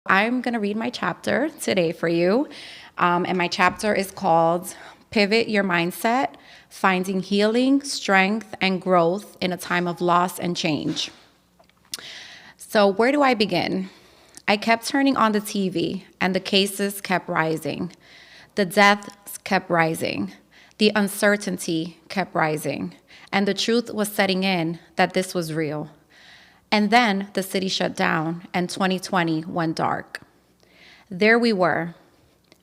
I'm going to read my chapter today for you. And my chapter is called Pivot Your Mindset, Finding Healing, Strength, and Growth in a Time of Loss and Change. So where do I begin? I kept turning on the TV, and the cases kept rising. The deaths kept rising. The uncertainty kept rising. And the truth was setting in that this was real. And then the city shut down, and 2020 went dark. There we were,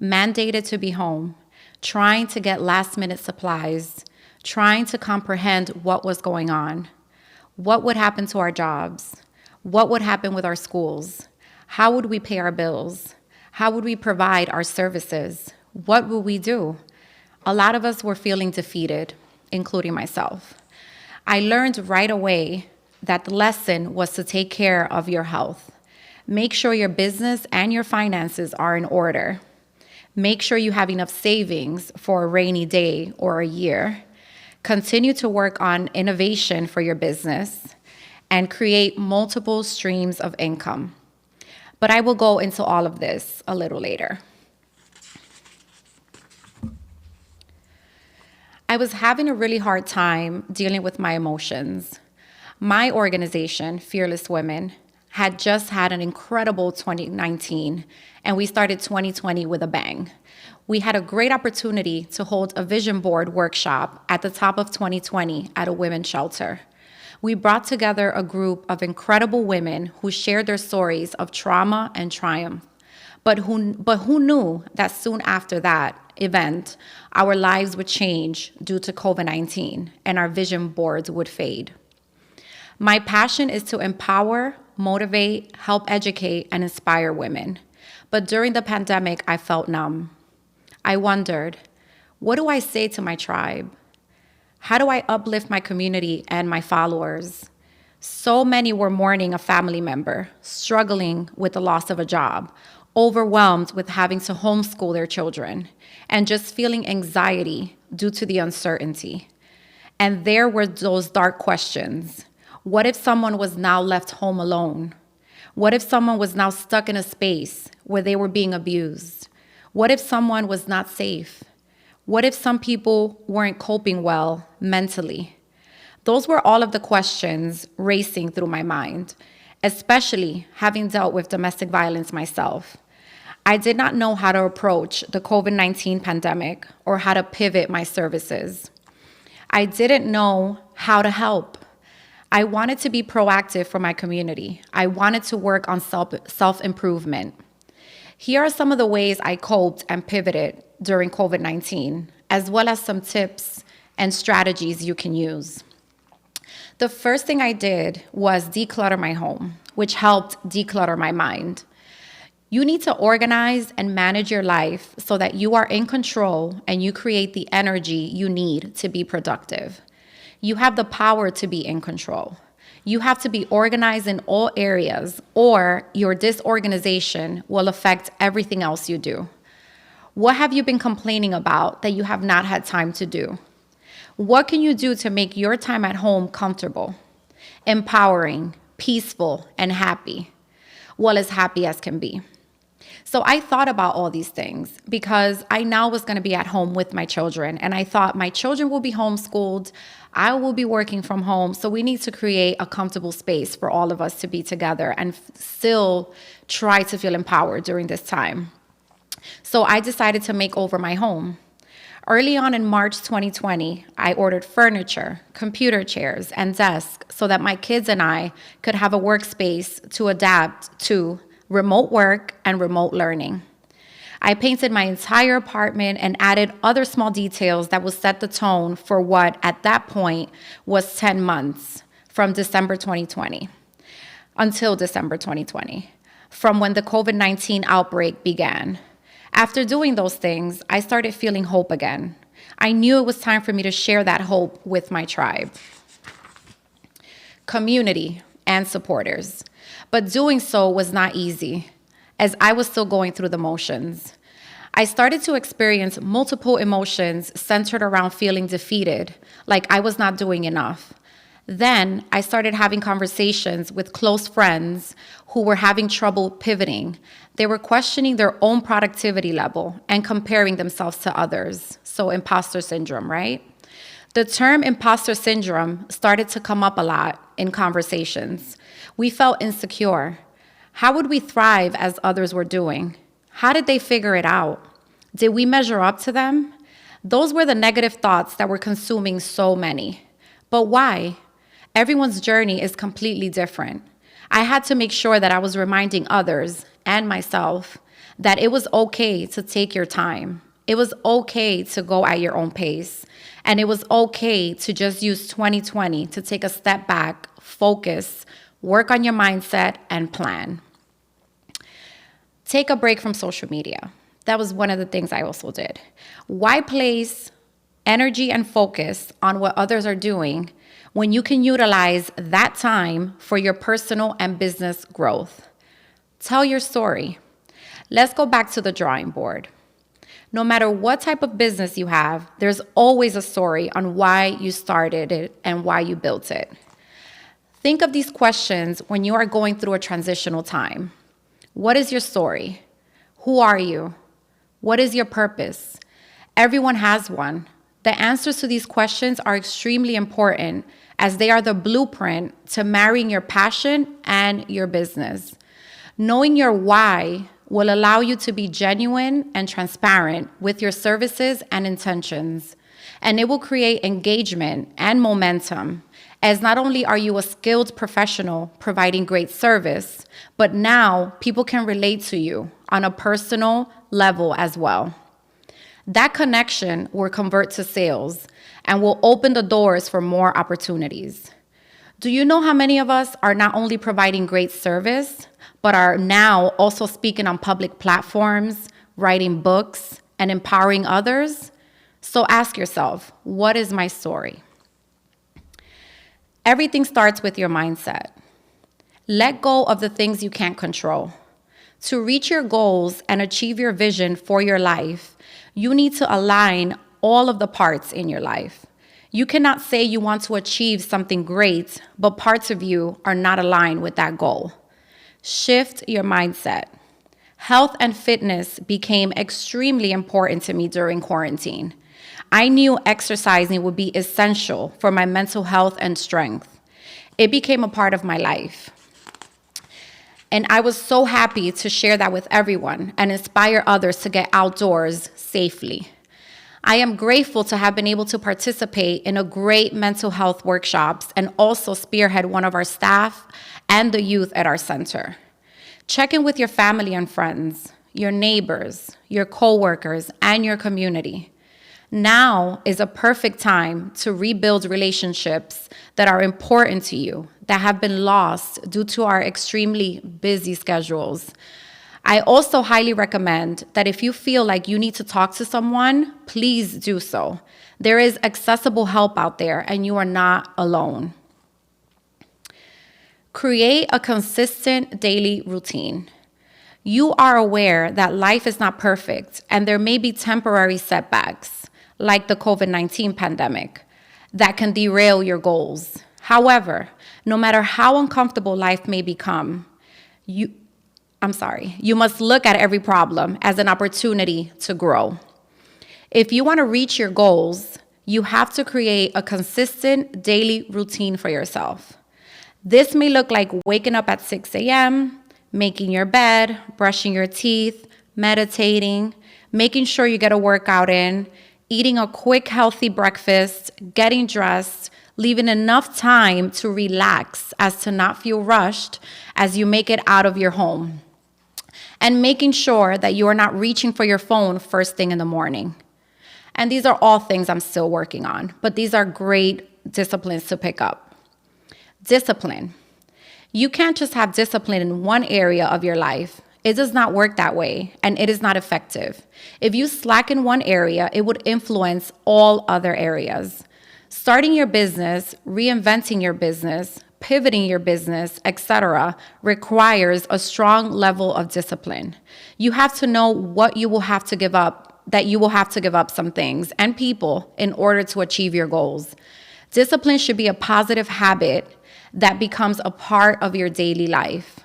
mandated to be home, trying to get last-minute supplies, trying to comprehend what was going on. What would happen to our jobs? What would happen with our schools? How would we pay our bills? How would we provide our services? What would we do? A lot of us were feeling defeated, including myself. I learned right away that the lesson was to take care of your health. Make sure your business and your finances are in order. Make sure you have enough savings for a rainy day or a year. Continue to work on innovation for your business and create multiple streams of income. But I will go into all of this a little later. I was having a really hard time dealing with my emotions. My organization, Fearless Women, had just had an incredible 2019, and we started 2020 with a bang. We had a great opportunity to hold a vision board workshop at the top of 2020 at a women's shelter. We brought together a group of incredible women who shared their stories of trauma and triumph, but who knew that soon after that event, our lives would change due to COVID-19, and our vision boards would fade. My passion is to empower, motivate, help educate, and inspire women. But during the pandemic, I felt numb. I wondered, what do I say to my tribe? How do I uplift my community and my followers? So many were mourning a family member, struggling with the loss of a job, overwhelmed with having to homeschool their children, and just feeling anxiety due to the uncertainty. And there were those dark questions. What if someone was now left home alone? What if someone was now stuck in a space where they were being abused? What if someone was not safe? What if some people weren't coping well mentally? Those were all of the questions racing through my mind, especially having dealt with domestic violence myself. I did not know how to approach the COVID-19 pandemic or how to pivot my services. I didn't know how to help. I wanted to be proactive for my community. I wanted to work on self-improvement. Here are some of the ways I coped and pivoted during COVID-19, as well as some tips and strategies you can use. The first thing I did was declutter my home, which helped declutter my mind. You need to organize and manage your life so that you are in control and you create the energy you need to be productive. You have the power to be in control. You have to be organized in all areas, or your disorganization will affect everything else you do. What have you been complaining about that you have not had time to do? What can you do to make your time at home comfortable, empowering, peaceful, and happy? Well, as happy as can be. So I thought about all these things because I now was going to be at home with my children. And I thought my children will be homeschooled. I will be working from home. So we need to create a comfortable space for all of us to be together and still try to feel empowered during this time. So I decided to make over my home. Early on in March 2020, I ordered furniture, computer chairs, and desks so that my kids and I could have a workspace to adapt to remote work and remote learning. I painted my entire apartment and added other small details that would set the tone for what, at that point, was 10 months from December 2020 until December 2020, from when the COVID-19 outbreak began. After doing those things, I started feeling hope again. I knew it was time for me to share that hope with my tribe, community, and supporters. But doing so was not easy, as I was still going through the motions. I started to experience multiple emotions centered around feeling defeated, like I was not doing enough. Then I started having conversations with close friends who were having trouble pivoting. They were questioning their own productivity level and comparing themselves to others. So imposter syndrome, right? The term imposter syndrome started to come up a lot in conversations. We felt insecure. How would we thrive as others were doing? How did they figure it out? Did we measure up to them? Those were the negative thoughts that were consuming so many. But why? Everyone's journey is completely different. I had to make sure that I was reminding others and myself that it was okay to take your time. It was okay to go at your own pace. And it was okay to just use 2020 to take a step back, focus, work on your mindset, and plan. Take a break from social media. That was one of the things I also did. Why place energy and focus on what others are doing when you can utilize that time for your personal and business growth? Tell your story. Let's go back to the drawing board. No matter what type of business you have, there's always a story on why you started it and why you built it. Think of these questions when you are going through a transitional time. What is your story? Who are you? What is your purpose? Everyone has one. The answers to these questions are extremely important as they are the blueprint to marrying your passion and your business. Knowing your why will allow you to be genuine and transparent with your services and intentions. And it will create engagement and momentum, as not only are you a skilled professional providing great service, but now people can relate to you on a personal level as well. That connection will convert to sales and will open the doors for more opportunities. Do you know how many of us are not only providing great service, but are now also speaking on public platforms, writing books, and empowering others? So ask yourself, what is my story? Everything starts with your mindset. Let go of the things you can't control. To reach your goals and achieve your vision for your life, you need to align all of the parts in your life. You cannot say you want to achieve something great, but parts of you are not aligned with that goal. Shift your mindset. Health and fitness became extremely important to me during quarantine. I knew exercising would be essential for my mental health and strength. It became a part of my life. And I was so happy to share that with everyone and inspire others to get outdoors safely. I am grateful to have been able to participate in a great mental health workshops and also spearhead one of our staff and the youth at our center. Check in with your family and friends, your neighbors, your coworkers, and your community. Now is a perfect time to rebuild relationships that are important to you, that have been lost due to our extremely busy schedules. I also highly recommend that if you feel like you need to talk to someone, please do so. There is accessible help out there, and you are not alone. Create a consistent daily routine. You are aware that life is not perfect, and there may be temporary setbacks, like the COVID-19 pandemic, that can derail your goals. However, no matter how uncomfortable life may become, you must look at every problem as an opportunity to grow. If you want to reach your goals, you have to create a consistent daily routine for yourself. This may look like waking up at 6 a.m., making your bed, brushing your teeth, meditating, making sure you get a workout in, eating a quick, healthy breakfast, getting dressed, leaving enough time to relax as to not feel rushed as you make it out of your home, and making sure that you are not reaching for your phone first thing in the morning. And these are all things I'm still working on, but these are great disciplines to pick up. Discipline. You can't just have discipline in one area of your life. It does not work that way, and it is not effective. If you slack in one area, it would influence all other areas. Starting your business, reinventing your business, pivoting your business, etc., requires a strong level of discipline. You have to know what you will have to give up, that you will have to give up some things and people in order to achieve your goals. Discipline should be a positive habit that becomes a part of your daily life.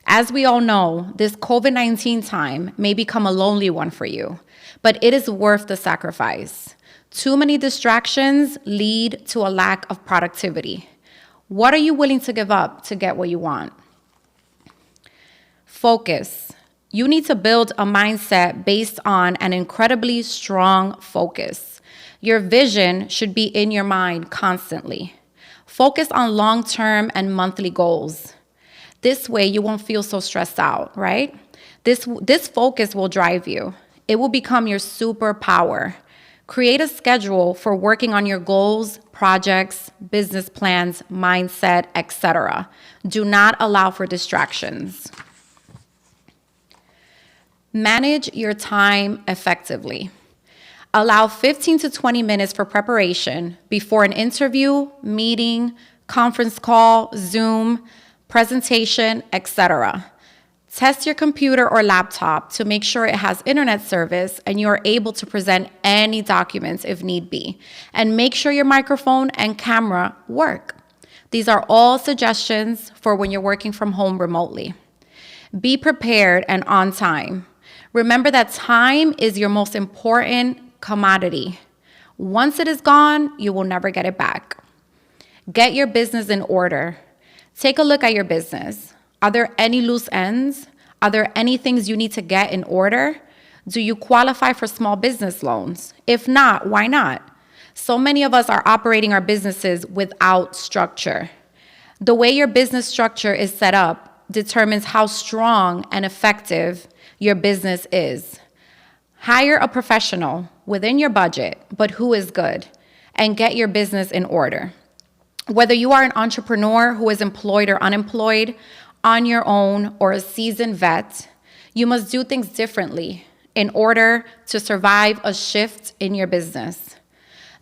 As we all know, this COVID-19 time may become a lonely one for you, but it is worth the sacrifice. Too many distractions lead to a lack of productivity. What are you willing to give up to get what you want? Focus. You need to build a mindset based on an incredibly strong focus. Your vision should be in your mind constantly. Focus on long-term and monthly goals. This way you won't feel so stressed out, right? This focus will drive you. It will become your superpower. Create a schedule for working on your goals, projects, business plans, mindset, etc. Do not allow for distractions. Manage your time effectively. Allow 15 to 20 minutes for preparation before an interview, meeting, conference call, Zoom, presentation, etc. Test your computer or laptop to make sure it has internet service and you are able to present any documents if need be. And make sure your microphone and camera work. These are all suggestions for when you're working from home remotely. Be prepared and on time. Remember that time is your most important commodity. Once it is gone, you will never get it back. Get your business in order. Take a look at your business. Are there any loose ends? Are there any things you need to get in order? Do you qualify for small business loans? If not, why not? So many of us are operating our businesses without structure. The way your business structure is set up determines how strong and effective your business is. Hire a professional within your budget, but who is good, and get your business in order. Whether you are an entrepreneur who is employed or unemployed, on your own, or a seasoned vet, you must do things differently in order to survive a shift in your business.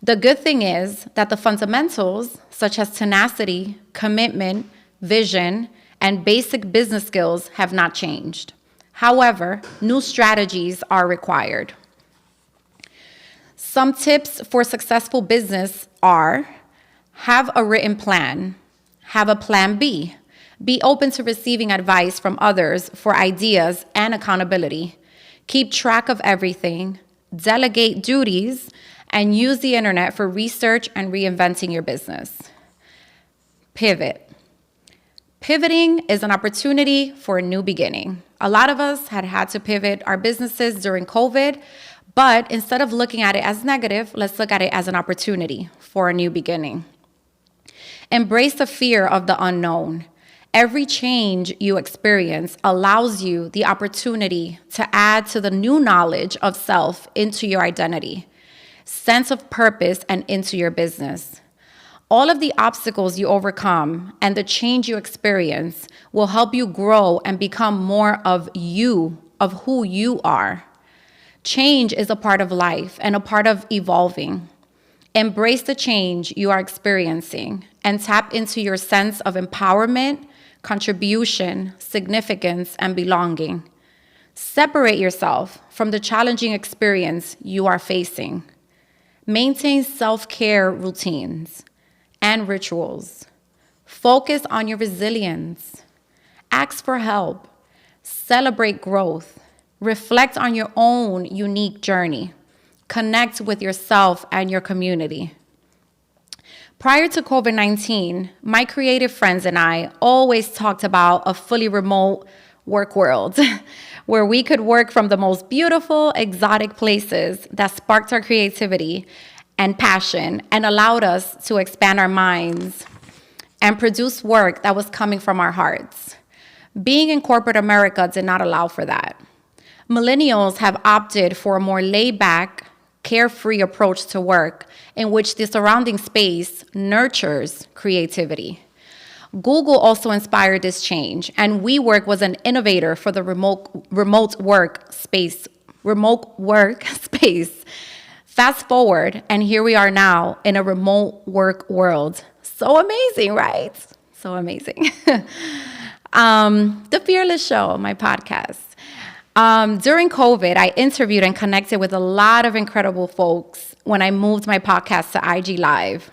The good thing is that the fundamentals, such as tenacity, commitment, vision, and basic business skills have not changed. However, new strategies are required. Some tips for successful business are: have a written plan, have a plan B, be open to receiving advice from others for ideas and accountability, keep track of everything, delegate duties, and use the internet for research and reinventing your business. Pivot. Pivoting is an opportunity for a new beginning. A lot of us had to pivot our businesses during COVID, but instead of looking at it as negative, let's look at it as an opportunity for a new beginning. Embrace the fear of the unknown. Every change you experience allows you the opportunity to add to the new knowledge of self into your identity, sense of purpose, and into your business. All of the obstacles you overcome and the change you experience will help you grow and become more of you, of who you are. Change is a part of life and a part of evolving. Embrace the change you are experiencing and tap into your sense of empowerment, contribution, significance, and belonging. Separate yourself from the challenging experience you are facing. Maintain self-care routines and rituals. Focus on your resilience. Ask for help. Celebrate growth. Reflect on your own unique journey. Connect with yourself and your community. Prior to COVID-19, my creative friends and I always talked about a fully remote work world where we could work from the most beautiful, exotic places that sparked our creativity and passion and allowed us to expand our minds and produce work that was coming from our hearts. Being in corporate America did not allow for that. Millennials have opted for a more laid-back, carefree approach to work in which the surrounding space nurtures creativity. Google also inspired this change, and WeWork was an innovator for the remote work space. Fast forward, and here we are now in a remote work world. So amazing, right? So amazing. The Fearless Show, my podcast. During COVID, I interviewed and connected with a lot of incredible folks when I moved my podcast to IG Live.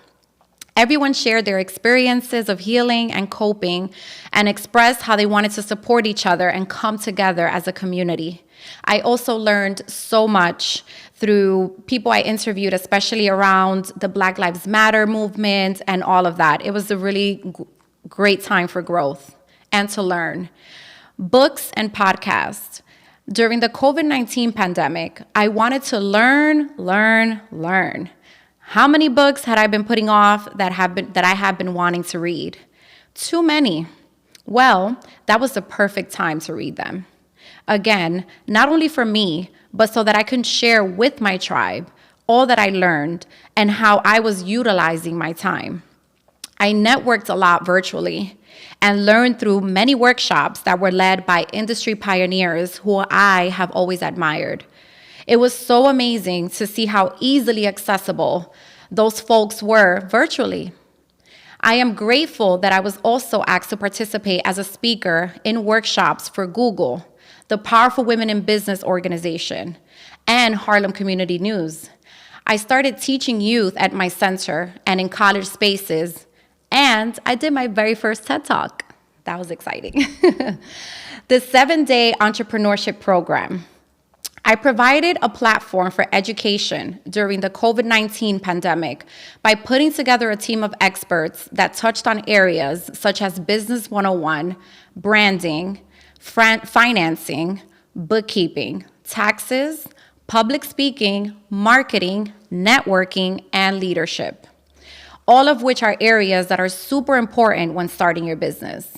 Everyone shared their experiences of healing and coping and expressed how they wanted to support each other and come together as a community. I also learned so much through people I interviewed, especially around the Black Lives Matter movement and all of that. It was a really great time for growth and to learn. Books and podcasts. During the COVID-19 pandemic, I wanted to learn. How many books had I been putting off that I have been wanting to read? Too many. Well, that was the perfect time to read them. Again, not only for me, but so that I can share with my tribe all that I learned and how I was utilizing my time. I networked a lot virtually and learned through many workshops that were led by industry pioneers who I have always admired. It was so amazing to see how easily accessible those folks were virtually. I am grateful that I was also asked to participate as a speaker in workshops for Google, the Powerful Women in Business organization, and Harlem Community News. I started teaching youth at my center and in college spaces, and I did my very first TED Talk. That was exciting. The 7-day entrepreneurship program. I provided a platform for education during the COVID-19 pandemic by putting together a team of experts that touched on areas such as Business 101, branding, financing, bookkeeping, taxes, public speaking, marketing, networking, and leadership, all of which are areas that are super important when starting your business.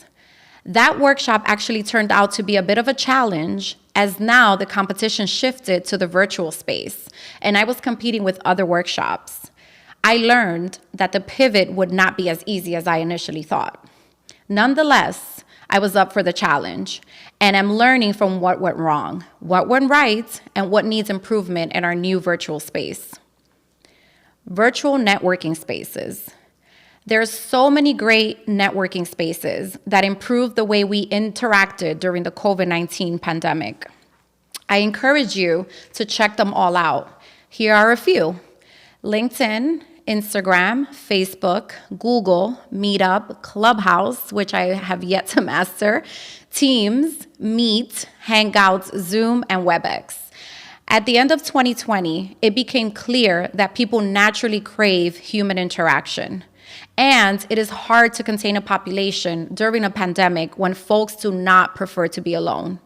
That workshop actually turned out to be a bit of a challenge, as now the competition shifted to the virtual space, and I was competing with other workshops. I learned that the pivot would not be as easy as I initially thought. Nonetheless, I was up for the challenge, and I'm learning from what went wrong, what went right, and what needs improvement in our new virtual space. Virtual networking spaces. There's so many great networking spaces that improved the way we interacted during the COVID-19 pandemic. I encourage you to check them all out. Here are a few: LinkedIn, Instagram, Facebook, Google, Meetup, Clubhouse, which I have yet to master, Teams, Meet, Hangouts, Zoom, and WebEx. At the end of 2020, it became clear that people naturally crave human interaction. And it is hard to contain a population during a pandemic when folks do not prefer to be alone.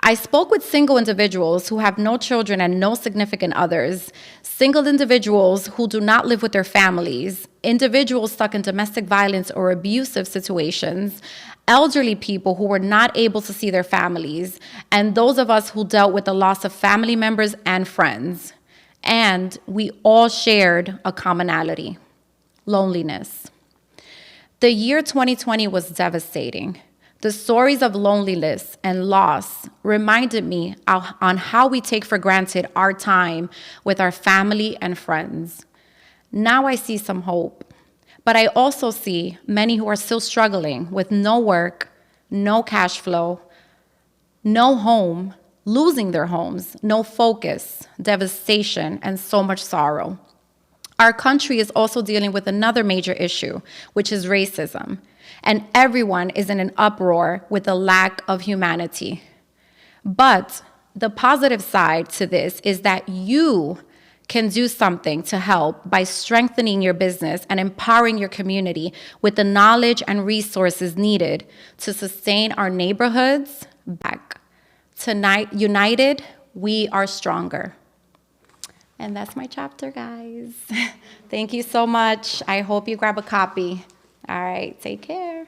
I spoke with single individuals who have no children and no significant others, single individuals who do not live with their families, individuals stuck in domestic violence or abusive situations, elderly people who were not able to see their families, and those of us who dealt with the loss of family members and friends. And we all shared a commonality: loneliness. The year 2020 was devastating. The stories of loneliness and loss reminded me on how we take for granted our time with our family and friends. Now I see some hope, but I also see many who are still struggling with no work, no cash flow, no home, losing their homes, no focus, devastation, and so much sorrow. Our country is also dealing with another major issue, which is racism. And everyone is in an uproar with the lack of humanity. But the positive side to this is that you can do something to help by strengthening your business and empowering your community with the knowledge and resources needed to sustain our neighborhoods back. Tonight, united, we are stronger. And that's my chapter, guys. Thank you so much. I hope you grab a copy. All right, take care.